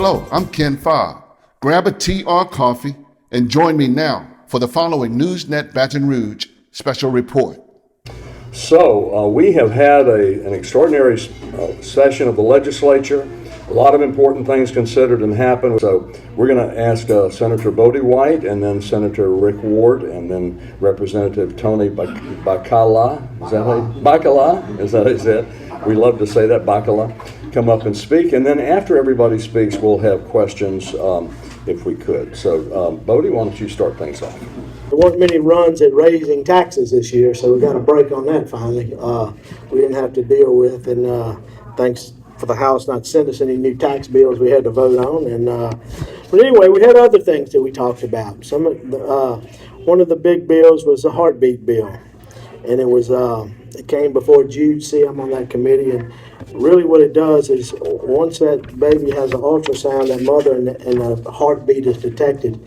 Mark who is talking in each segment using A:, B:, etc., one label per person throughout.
A: Hello, I'm Ken Fobb. Grab a tea or coffee and join me now for the following NewsNet Baton Rouge special report.
B: So we have had an extraordinary session of the legislature. A lot of important things considered and happened. So we're going to ask Senator Bodie White, and then Senator Rick Ward, and then Representative Tony Bacala. Is that how he said? We love to say that, Bacala. Come up and speak, and then after everybody speaks, we'll have questions if we could. So Bodie, why don't you start things off?
C: There weren't many runs at raising taxes this year, so we got a break on that finally. We didn't have to deal with, and thanks for the House not send us any new tax bills we had to vote on. And but anyway, we had other things that we talked about. One of the big bills was the heartbeat bill, and it came before Jude. See, I'm on that committee, and really what it does is once that baby has an ultrasound, that mother and a heartbeat is detected,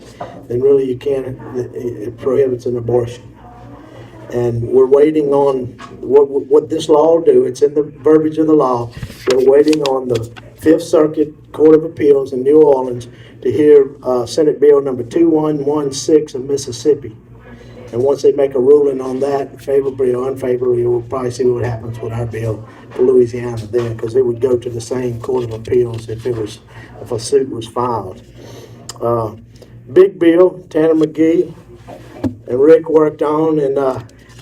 C: then really it prohibits an abortion. And we're waiting on what this law will do. It's in the verbiage of the law. We're waiting on the Fifth Circuit Court of Appeals in New Orleans to hear Senate Bill number 2116 of Mississippi. And once they make a ruling on that, favorably or unfavorably, we'll probably see what happens with our bill for Louisiana then, because it would go to the same Court of Appeals if a suit was filed. Big bill, Tanner McGee and Rick worked on, and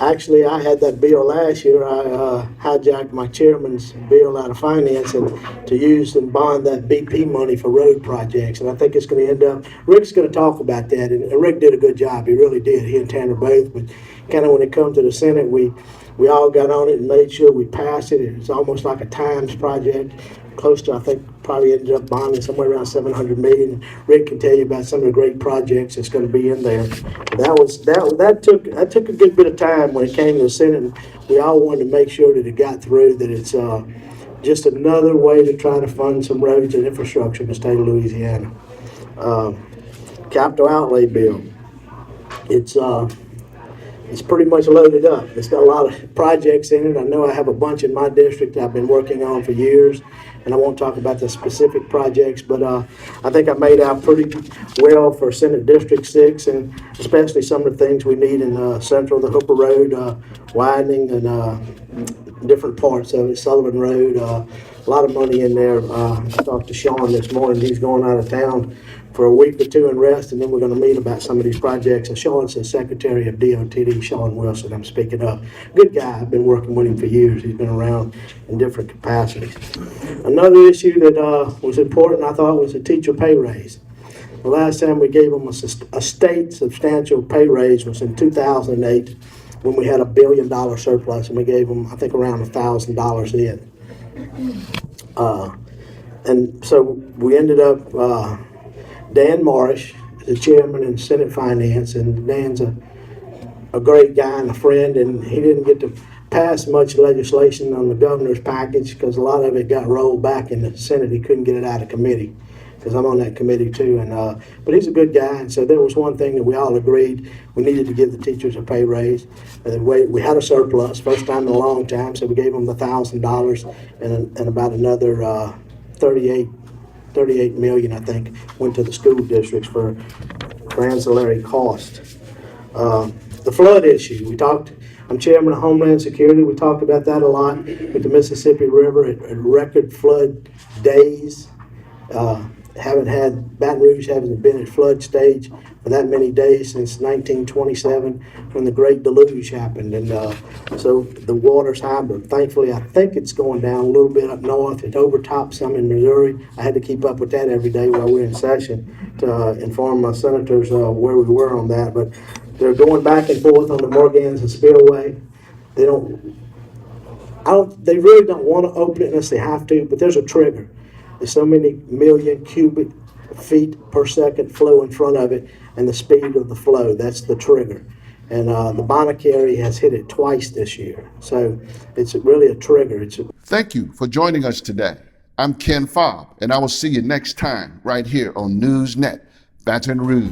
C: actually I had that bill last year. I hijacked my chairman's bill out of finance and to use and bond that BP money for road projects, and I think it's going to end up, Rick's going to talk about that, and Rick did a good job. He really did, he and Tanner both, but kind of when it comes to the Senate, we all got on it and made sure we passed it. It's almost like a Times project, close to, I think, probably ended up bonding somewhere around $700 million. Rick can tell you about some of the great projects that's going to be in there. That took a good bit of time when it came to the Senate. We all wanted to make sure that it got through, that it's just another way to try to fund some roads and infrastructure in the state of Louisiana. Capital outlay bill. It's pretty much loaded up. It's got a lot of projects in it. I know I have a bunch in my district I've been working on for years, and I won't talk about the specific projects, but I think I made out pretty well for Senate District 6, and especially some of the things we need in Central, the Hooper Road widening, and different parts of it, Sullivan Road, a lot of money in there. I talked to Sean this morning. He's going out of town for a week or two and rest, and then we're going to meet about some of these projects. And Sean's the Secretary of DOTD, Sean Wilson, I'm speaking of. Good guy, I've been working with him for years. He's been around in different capacities. Another issue that was important, I thought, was a teacher pay raise. The last time we gave them a state substantial pay raise was in 2008 when we had $1 billion surplus, and we gave them, I think, around $1,000 in. And so we ended up, Dan Marsh is the chairman in Senate Finance, and Dan's a great guy and a friend, and he didn't get to pass much legislation on the governor's package because a lot of it got rolled back in the Senate. He couldn't get it out of committee because I'm on that committee too. And but he's a good guy, and so there was one thing that we all agreed we needed to give the teachers a pay raise. And we had a surplus, first time in a long time, so we gave them the $1,000 and about another 38 million, I think, went to the school districts for ancillary cost. The flood issue, I'm chairman of Homeland Security. We talked about that a lot with the Mississippi River at record flood days. Baton Rouge hasn't been at flood stage for that many days since 1927 when the Great Deluge happened. And so the water's high, but thankfully I think it's going down a little bit up north. It overtopped some in Missouri. I had to keep up with that every day while we're in session to inform my senators where we were on that. But they're going back and forth on the Morganza spillway. They really don't want to open it unless they have to, but there's a trigger. There's so many million cubic feet per second flow in front of it, and the speed of the flow, that's the trigger. And the Bonacary has hit it twice this year. So it's really a trigger.
A: Thank you for joining us today. I'm Ken Fobb, and I will see you next time right here on NewsNet, Baton Rouge.